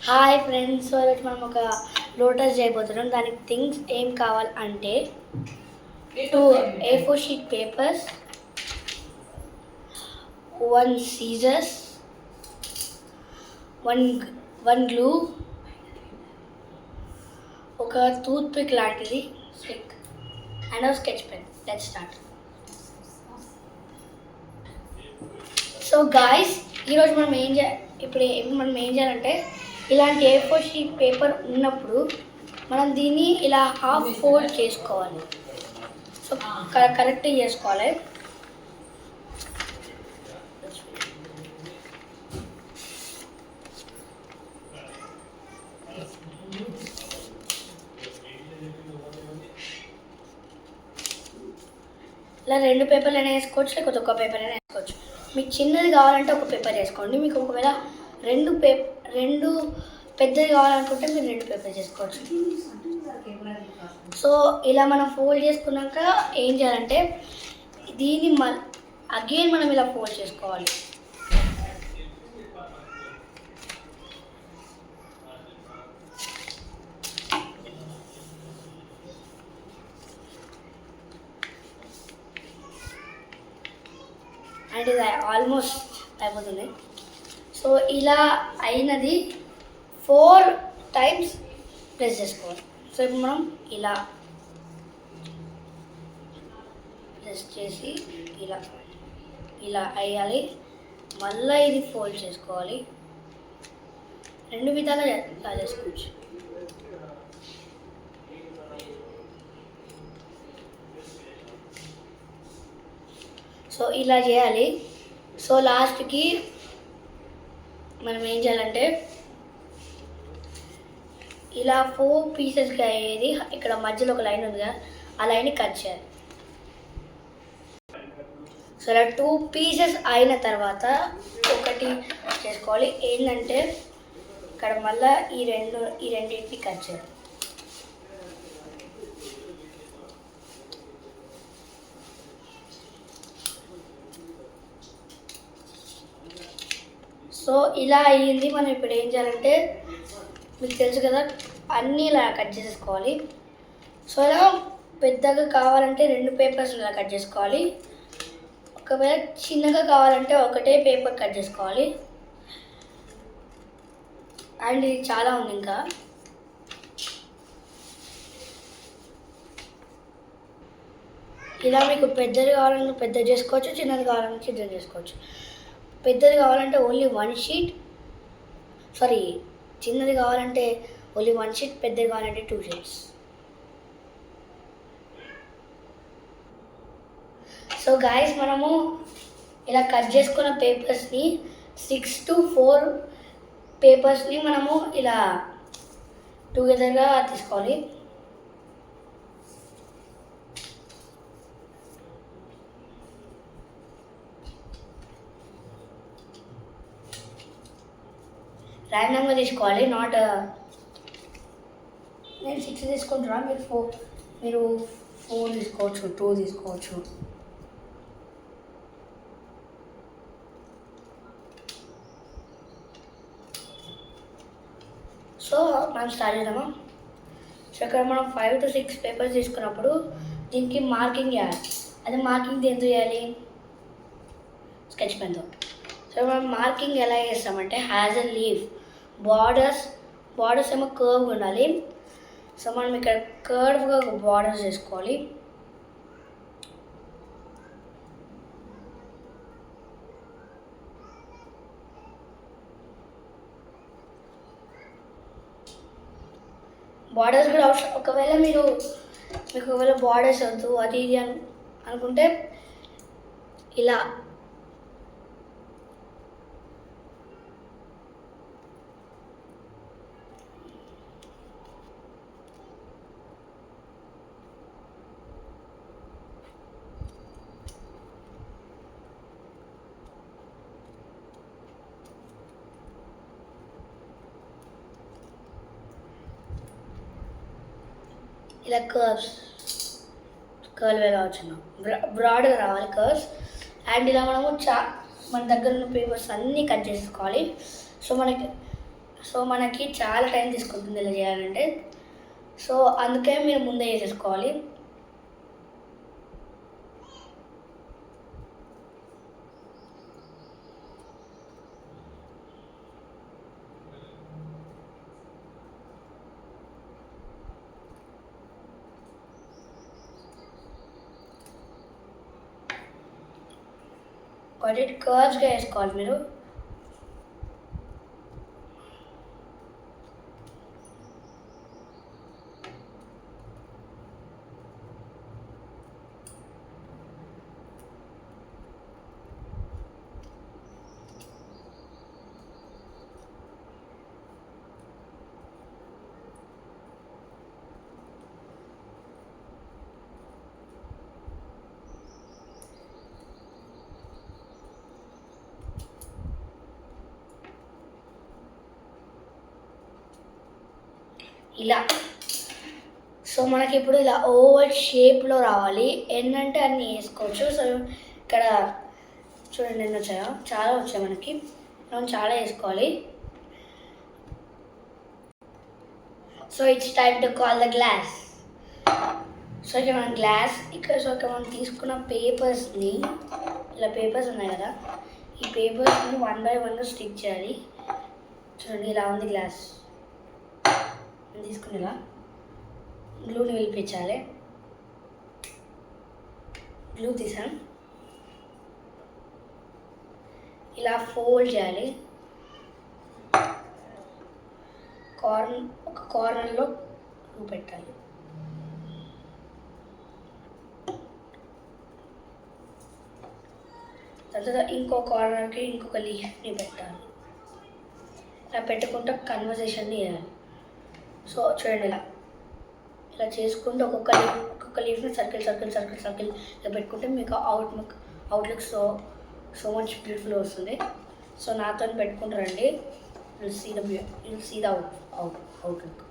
Hi friends, ఈరోజు మనం ఒక లోటస్ చేయబోతున్నాం. దానికి థింగ్స్ ఏం కావాలంటే 2 A4 sheet papers, 1 scissors, 1 glue, ఒక టూత్ పిక్ లాంటిది stick and sketch pen. Let's start. So guys, ఈరోజు మనం ఇప్పుడు మనం ఏం చేయాలంటే, ఇలాంటి A4 షీట్ పేపర్ ఉన్నప్పుడు మనం దీన్ని ఇలా హాఫ్ ఫోల్డ్ చేసుకోవాలి. సో కరెక్ట్గా చేసుకోవాలి. ఇలా 2 పేపర్లు అయినా వేసుకోవచ్చు, లేకపోతే ఒక పేపర్ అయినా వేసుకోవచ్చు. మీకు చిన్నది కావాలంటే ఒక పేపర్ వేసుకోండి. మీకు ఒకవేళ రెండు పెద్దది కావాలనుకుంటే మీరు 2 పేపర్ చేసుకోవచ్చు. సో ఇలా మనం ఫోల్డ్ చేసుకున్నాక ఏం చేయాలంటే, దీన్ని అగైన్ మనం ఇలా ఫోల్డ్ చేసుకోవాలి. అండ్ ఇది ఆల్మోస్ట్ అయిపోతుంది. సో ఇలా అయినది 4 టైమ్స్ ప్రెస్ చేసుకోవాలి. సో ఇప్పుడు మనం ఇలా ప్రెస్ చేసి ఇలా అయ్యాలి. మళ్ళీ ఇది ఫోల్డ్ చేసుకోవాలి. 2 విధాలుగా చేసుకోవచ్చు. సో ఇలా చేయాలి. సో లాస్ట్కి మనం ఏం చేయాలంటే, ఇలా 4 పీసెస్గా అయ్యేది ఇక్కడ మధ్యలో ఒక లైన్ ఉంది కదా, ఆ లైన్ని కట్ చేయాలి. సో ఇలా 2 పీసెస్ అయిన తర్వాత ఒకటి చేసుకోవాలి. ఏంటంటే ఇక్కడ మళ్ళీ ఈ రెండింటిని కట్ చేయాలి. సో ఇలా అయ్యింది. మనం ఇప్పుడు ఏం చేయాలంటే, మీకు తెలుసు కదా, అన్నీ ఇలా కట్ చేసేసుకోవాలి. సో ఇలా పెద్దగా కావాలంటే 2 పేపర్స్ ఇలా కట్ చేసుకోవాలి. ఒకవేళ చిన్నగా కావాలంటే ఒకటే పేపర్ కట్ చేసుకోవాలి. అండ్ ఇది చాలా ఉంది ఇంకా. ఇలా మీకు పెద్దది కావాలంటే పెద్దది చేసుకోవచ్చు, చిన్నది కావాలంటే చిన్నది చేసుకోవచ్చు. పెద్దది కావాలంటే ఓన్లీ 1 షీట్, చిన్నది కావాలంటే ఓన్లీ 1 షీట్, పెద్దది కావాలంటే 2 షీట్స్. సో గాయస్, మనము ఇలా కట్ చేసుకున్న పేపర్స్ని 6 to 4 పేపర్స్ని మనము ఇలా టుగెదర్గా తీసుకోవాలి. ర్యాండమ్గా తీసుకోవాలి. నేను 6 తీసుకుంటున్నాను, మీరు 4 తీసుకోవచ్చు, 2 తీసుకోవచ్చు. సో మనం స్టార్ట్ చేద్దామా. సో ఇక్కడ మనం 5 to 6 పేపర్స్ తీసుకున్నప్పుడు దీనికి మార్కింగ్ చేయాలి. అది మార్కింగ్ దేంతో చేయాలి? స్కెచ్ పెన్తో. సో మనం మార్కింగ్ ఎలా చేస్తామంటే, హ్యాజ్ ఎ లీవ్, బార్డర్స్ ఏమో కర్వ్గా ఉండాలి. సో మనం ఇక్కడ కర్వ్గా బార్డర్స్ చేసుకోవాలి. బార్డర్స్ కూడా అవసరం. ఒకవేళ మీకు బార్డర్స్ వద్దు అది ఇది అనుకుంటే ఇలా కర్వ్ రావచ్చు, బ్రాడ్గా రావాలి కర్వ్స్. అండ్ ఇలా మనము మన దగ్గర ఉన్న పేపర్స్ అన్నీ కట్ చేసుకోవాలి. సో మనకి సో మనకి చాలా టైం తీసుకుంటుంది ఇలా చేయాలంటే. సో అందుకే మీరు ముందే చేసేసుకోవాలి. ఒకటి కర్వ్స్గా వేసుకోవాలి మీరు. ఇలా. సో మనకి ఇప్పుడు ఇలా ఓవల్ షేప్లో రావాలి. ఎన్నంటే అన్నీ వేసుకోవచ్చు. సో ఇక్కడ చూడండి ఎన్ని వచ్చాయో, చాలా వచ్చాయి మనకి. మనం చాలా వేసుకోవాలి. So it's time to call the glass. So ఇక్కడ మనం గ్లాస్ ఇక్కడ మనం తీసుకున్న పేపర్స్ని, ఇలా పేపర్స్ ఉన్నాయి కదా, ఈ పేపర్స్ని 1 by 1 స్టిక్ చేయాలి. చూడండి ఇలా ఉంది గ్లాస్. తీసుకుని ఇలా గ్లూని వెలిపించాలి. గ్లూ తీసాం. ఇలా ఫోల్డ్ చేయాలి. ఒక కార్నర్లో గ్లూ పెట్టాలి. తర్వాత ఇంకో కార్నర్కి ఇంకొక లీఫ్ని పెట్టాలి. ఇలా పెట్టుకుంటూ కన్వర్జేషన్ని చేయాలి. సో చూడండి ఇలా చేసుకుంటూ ఒక్కొక్క లీఫ్ని సర్కిల్ ఇలా పెట్టుకుంటే మీకు అవుట్లుక్ సో మచ్ బ్యూటిఫుల్ వస్తుంది. సో నాతో పెట్టుకుంటారండి. you'll see the outlook.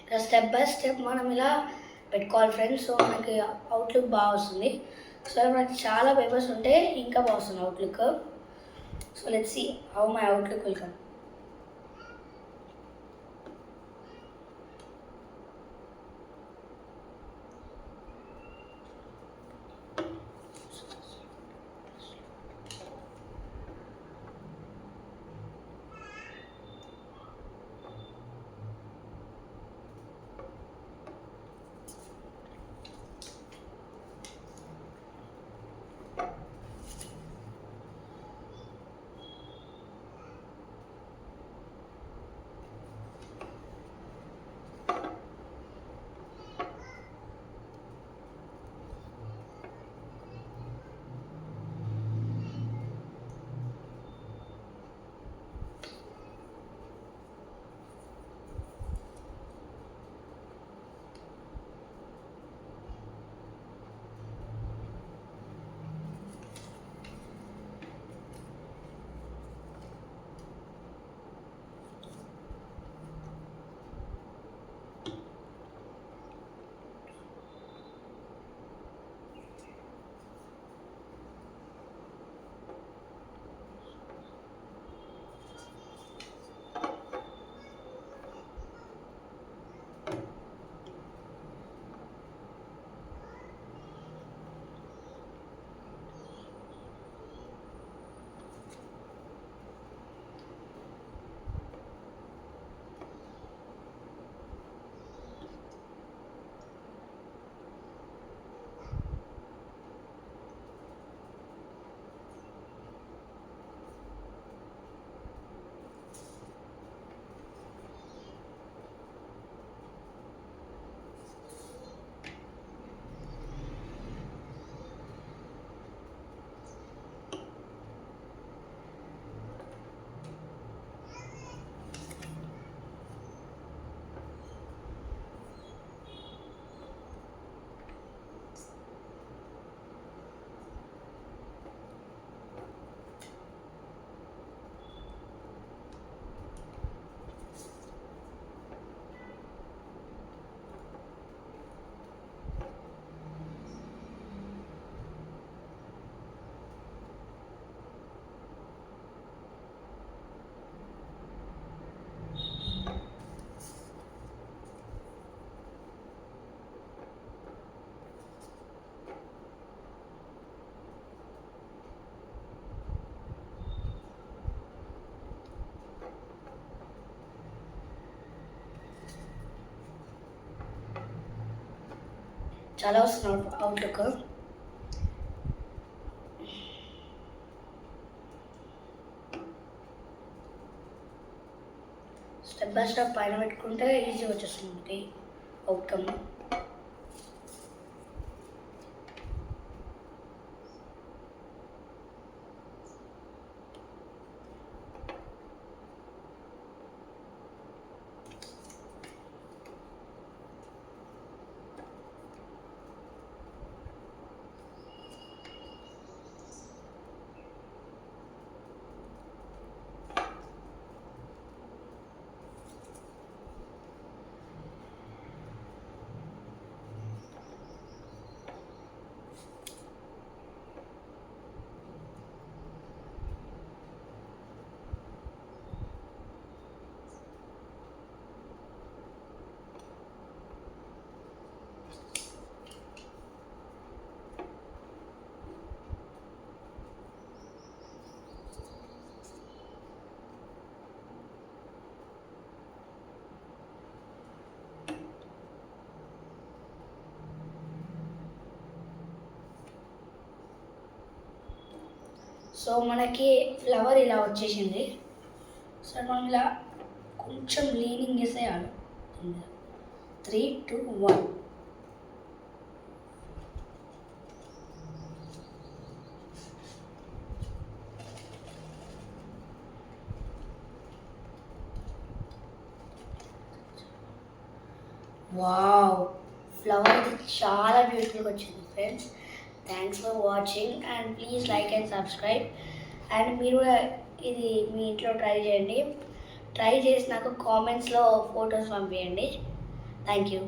ఇక స్టెప్ బై స్టెప్ మనం ఇలా పెట్టుకోవాలి ఫ్రెండ్స్. సో మనకి అవుట్లుక్ బాగా వస్తుంది. సో మనకి చాలా పేపర్స్ ఉంటే ఇంకా బాగా వస్తుంది outlook. So let's see how my outlook will come. చాలా వస్తుంది అవుట్లుక్. స్టెప్ బై స్టెప్ పైన పెట్టుకుంటే ఈజీ వచ్చేస్తుంది మనకి అవుట్కమ్. సో మనకి ఫ్లవర్ ఇలా వచ్చేసింది. సో మనం ఇలా కొంచెం లీనింగ్ చేసేయాలి. 3, 2, 1. వావ్, ఫ్లవర్ చాలా బ్యూటిఫుల్గా వచ్చింది friends. Thanks for watching and please like and subscribe. And మీరు కూడా ఇది మీ ఇంట్లో ట్రై చేయండి. ట్రై చేసి నాకు కామెంట్స్లో ఫొటోస్ పంపించండి. Thank you.